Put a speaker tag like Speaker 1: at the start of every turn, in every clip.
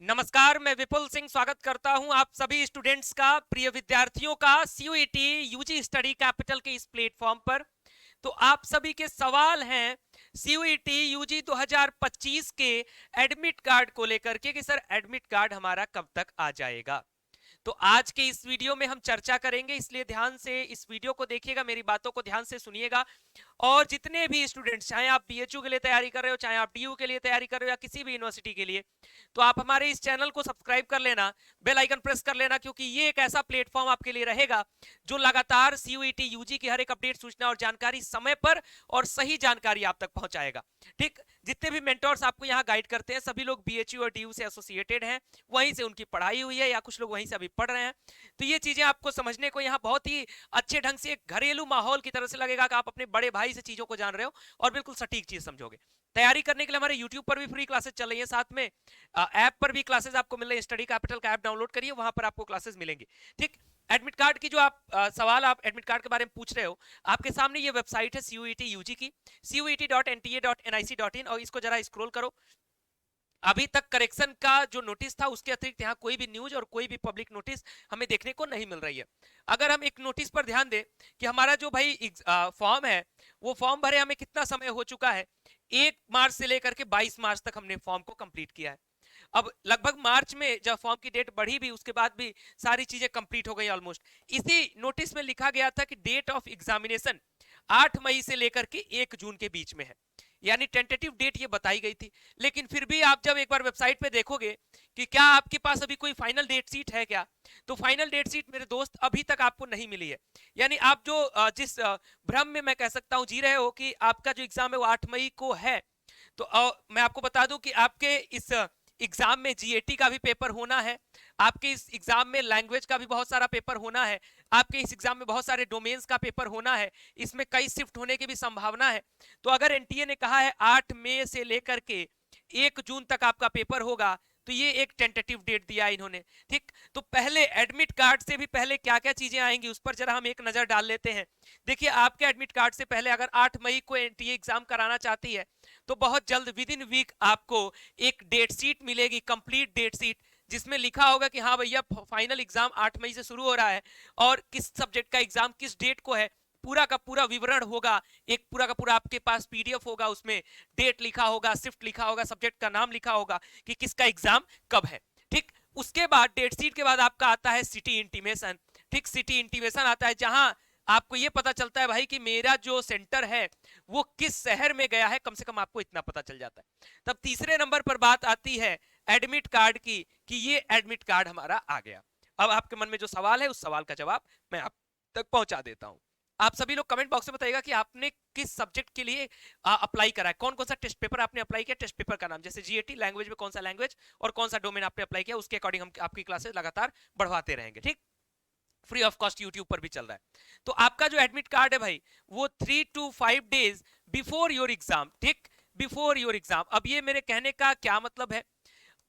Speaker 1: नमस्कार, मैं विपुल सिंह स्वागत करता हूं आप सभी स्टूडेंट्स का, प्रिय विद्यार्थियों का सीयूईटी यूजी स्टडी कैपिटल के इस प्लेटफॉर्म पर। तो आप सभी के सवाल हैं सीयूईटी यूजी 2025 के एडमिट कार्ड को लेकर के कि सर एडमिट कार्ड हमारा कब तक आ जाएगा। तो आज के इस वीडियो में हम चर्चा करेंगे, इसलिए ध्यान से इस वीडियो को देखिएगा, मेरी बातों को ध्यान से सुनिएगा। और जितने भी स्टूडेंट्स, चाहे आप बीएचयू के लिए तैयारी कर रहे हो, चाहे आप डीयू के लिए तैयारी कर रहे हो या किसी भी यूनिवर्सिटी के लिए, तो आप हमारे इस चैनल को सब्सक्राइब कर लेना, बेल आइकन प्रेस कर लेना, क्योंकि ये एक ऐसा प्लेटफॉर्म आपके लिए रहेगा जो लगातार सीयूईटी यूजी की हर एक अपडेट, सूचना और जानकारी समय पर और सही जानकारी आप तक पहुंचाएगा। ठीक, जितने भी मेंटर्स आपको यहाँ गाइड करते हैं सभी लोग बीएचयू और डीयू से एसोसिएटेड हैं, वहीं से उनकी पढ़ाई हुई है या कुछ लोग वहीं से अभी पढ़ रहे हैं। तो ये चीजें आपको समझने को यहाँ बहुत ही अच्छे ढंग से एक घरेलू माहौल की तरह से लगेगा कि आप अपने बड़े भाई से चीजों को जान रहे हो और बिल्कुल सटीक चीज समझोगे। तैयारी करने के लिए हमारे YouTube पर भी फ्री क्लासेस चल रही है, साथ में ऐप पर भी क्लासेस आपको मिल रही है। स्टडी कैपिटल का ऐप डाउनलोड करिए, वहां पर आपको क्लासेस मिलेंगी। ठीक, एडमिट कार्ड की जो आप सवाल आप एडमिट कार्ड के बारे में पूछ रहे हो, आपके सामने ये वेबसाइट है सीयूईटी यूजी की, cuet.nta.nic.in, और इसको जरा स्क्रॉल करो। अभी तक करेक्शन का जो नोटिस था उसके अतिरिक्त यहाँ कोई भी न्यूज और कोई भी पब्लिक नोटिस हमें देखने को नहीं मिल रही है। अगर हम एक नोटिस पर ध्यान दें कि हमारा जो भाई फॉर्म है, वो फॉर्म भरे हमें कितना समय हो चुका है, 1 मार्च से लेकर के 22 मार्च तक हमने फॉर्म को कंप्लीट किया है। अब लगभग मार्च में जब फॉर्म की डेट बढ़ी भी, उसके बाद भी सारी चीजें कंप्लीट हो गई ऑलमोस्ट। इसी नोटिस में लिखा गया था कि डेट ऑफ एग्जामिनेशन 8 मई से लेकर के 1 जून के बीच में है, यानी टेंटेटिव डेट ये बताई गई थी। लेकिन फिर भी आप जब एक बार वेबसाइट पे देखोगे कि क्या आपके पास अभी कोई फाइनल डेट शीट है क्या, तो फाइनल डेट शीट मेरे दोस्त अभी तक आपको नहीं मिली है। यानी आप जो जिस भ्रम में मैं कह सकता हूं जी रहे हो कि आपका जो एग्जाम है वो 8 मई को है, तो मैं आपको बता दूं कि आपके इस एग्जाम में जीएटी का भी पेपर होना है, आपके इस एग्जाम में लैंग्वेज का भी बहुत सारा पेपर होना है, आपके इस एग्जाम में बहुत सारे डोमेन्स का पेपर होना है, इसमें कई शिफ्ट होने की भी संभावना है। तो अगर एनटीए ने कहा है 8 मई से लेकर के 1 जून तक आपका पेपर होगा, तो ये एक टेंटेटिव डेट दिया इन्होंने। ठीक, तो पहले एडमिट कार्ड से भी पहले क्या क्या चीजें आएंगी उस पर जरा हम एक नजर डाल लेते हैं। देखिए, आपके एडमिट कार्ड से पहले अगर 8 मई को एनटीए एग्जाम कराना चाहती है, तो बहुत जल्द विद इन वीक आपको एक डेट शीट मिलेगी, कंप्लीट डेट शीट, जिसमें लिखा होगा कि हाँ भैया फाइनल एग्जाम 8 मई से शुरू हो रहा है और किस सब्जेक्ट का एग्जाम किस डेट को है, पूरा का पूरा विवरण होगा। एक पूरा का पूरा आपके पास पीडीएफ होगा, उसमें डेट लिखा होगा, शिफ्ट लिखा होगा, सब्जेक्ट का नाम लिखा होगा कि किसका एग्जाम कब है। ठीक, उसके बाद डेट शीट के बाद आपका आता है सिटी इंटीमेशन। ठीक, सिटी इंटीमेशन आता है जहां आपको ये पता चलता है भाई कि मेरा जो सेंटर है वो किस शहर में गया है, कम से कम आपको इतना पता चल जाता है। तब तीसरे नंबर पर बात आती है एडमिट कार्ड की कि ये एडमिट कार्ड हमारा आ गया। अब आपके मन में जो सवाल है उस सवाल का जवाब मैं आप तक पहुंचा देता हूं। आप सभी लोग कमेंट बॉक्स में बताइएगा कि आपने किस सब्जेक्ट के लिए अप्लाई करा है, कौन कौन सा टेस्ट पेपर आपने अप्लाई किया, टेस्ट पेपर का नाम, जैसे जीएटी लैंग्वेज में कौन सा लैंग्वेज और कौन सा डोमेन आपने अप्लाई किया, उसके अकॉर्डिंग हम आपकी क्लासेस लगातार बढ़वाते रहेंगे। ठीक, फ्री ऑफ कॉस्ट यूट्यूब पर भी चल रहा है। तो आपका जो एडमिट कार्ड है भाई, वो 3 to 5 days before your exam, ठीक, बिफोर योर एग्जाम। अब ये मेरे कहने का क्या मतलब है,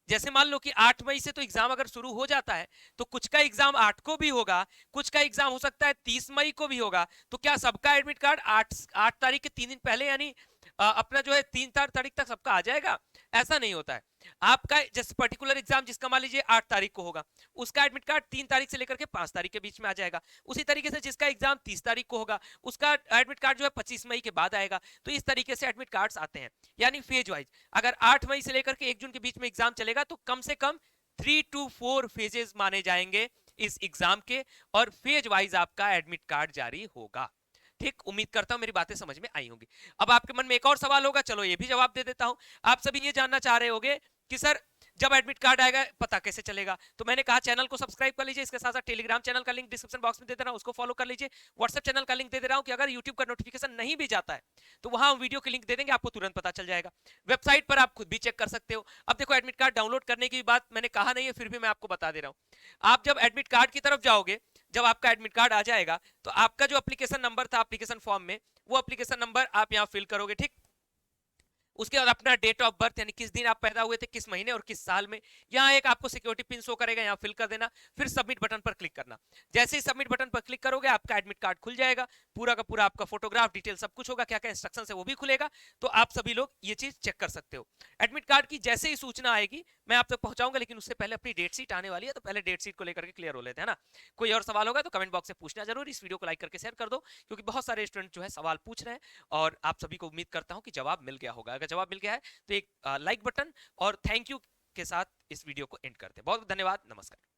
Speaker 1: जैसे मान लो कि 8 मई से तो एग्जाम अगर शुरू हो जाता है, तो कुछ का एग्जाम 8 को भी होगा, कुछ का एग्जाम हो सकता है 30 मई को भी होगा। तो क्या सबका एडमिट कार्ड 8 तारीख के 3 दिन पहले, यानी अपना जो है 3 तारीख तक सबका आ जाएगा? ऐसा नहीं होता है। आपका जैसे पर्टिकुलर एग्जाम जिसका मान लीजिए 8 तारीख को होगा, उसका एडमिट कार्ड 3 तारीख से लेकर के 5 तारीख के बीच में आ जाएगा। उसी तरीके से जिसका एग्जाम 30 तारीख को होगा, उसका एडमिट कार्ड जो है 25 मई के बाद आएगा। तो इस तरीके से एडमिट कार्ड्स आते हैं, यानी फेज वाइज। अगर 8 मई से लेकर के 1 जून के बीच में एग्जाम चलेगा, तो कम से कम 3 to 4 फेजेस माने जाएंगे इस एग्जाम के, और फेज वाइज आपका एडमिट कार्ड जारी होगा। ठीक, उम्मीद करता हूं मेरी बातें समझ में आई होंगी। अब आपके मन में एक और सवाल होगा, चलो ये भी जवाब दे देता हूं। आप सभी ये जानना चाह रहे होंगे कि सर जब एडमिट कार्ड आएगा पता कैसे चलेगा। तो मैंने कहा चैनल को सब्सक्राइब कर लीजिए, इसके साथ साथ टेलीग्राम चैनल का लिंक डिस्क्रिप्शन बॉक्स में दे दे रहा हूं, उसको फॉलो कर लीजिए। व्हाट्सएप चैनल का लिंक दे दे रहा हूं कि अगर यूट्यूब का नोटिफिकेशन नहीं भी जाता है तो वहां हम वीडियो के लिंक दे देंगे, आपको तुरंत पता चल जाएगा। वेबसाइट पर आप खुद भी चेक कर सकते हो। अब देखो, एडमिट कार्ड डाउनलोड करने की बात मैंने कहा नहीं है, फिर भी मैं आपको बता दे रहा हूं। आप जब एडमिट कार्ड की तरफ जाओगे, जब आपका एडमिट कार्ड आ जाएगा, तो आपका जो एप्लीकेशन नंबर था एप्लीकेशन फॉर्म में, वो एप्लीकेशन नंबर आप यहां फिल करोगे। ठीक, उसके बाद अपना डेट ऑफ बर्थ यानी किस दिन आप पैदा हुए थे, किस महीने और किस साल में। यहाँ एक आपको सिक्योरिटी पिन शो करेगा, यहाँ फिल कर देना, फिर सबमिट बटन पर क्लिक करना। जैसे ही सबमिट बटन पर क्लिक करोगे आपका एडमिट कार्ड खुल जाएगा, पूरा का पूरा आपका फोटोग्राफ डिटेल सब कुछ होगा, क्या क्या इंस्ट्रक्शन है वो भी खुलेगा, तो आप सभी लोग ये चीज चेक कर सकते हो। एडमिट कार्ड की जैसे ही सूचना आएगी मैं आप तक पहुंचाऊंगा, लेकिन उससे पहले अपनी डेट शीट आने वाली है, तो पहले डेट शीट को लेकर के क्लियर हो लेते हैं ना। कोई और सवाल होगा तो कमेंट बॉक्स में पूछना जरूर, इस वीडियो को लाइक करके शेयर कर दो, क्योंकि बहुत सारे स्टूडेंट जो है सवाल पूछ रहे हैं और आप सभी को उम्मीद करता हूं कि जवाब मिल गया होगा। अगर जवाब मिल गया है तो एक लाइक बटन और थैंक यू के साथ इस वीडियो को एंड करते हैं। बहुत धन्यवाद, नमस्कार।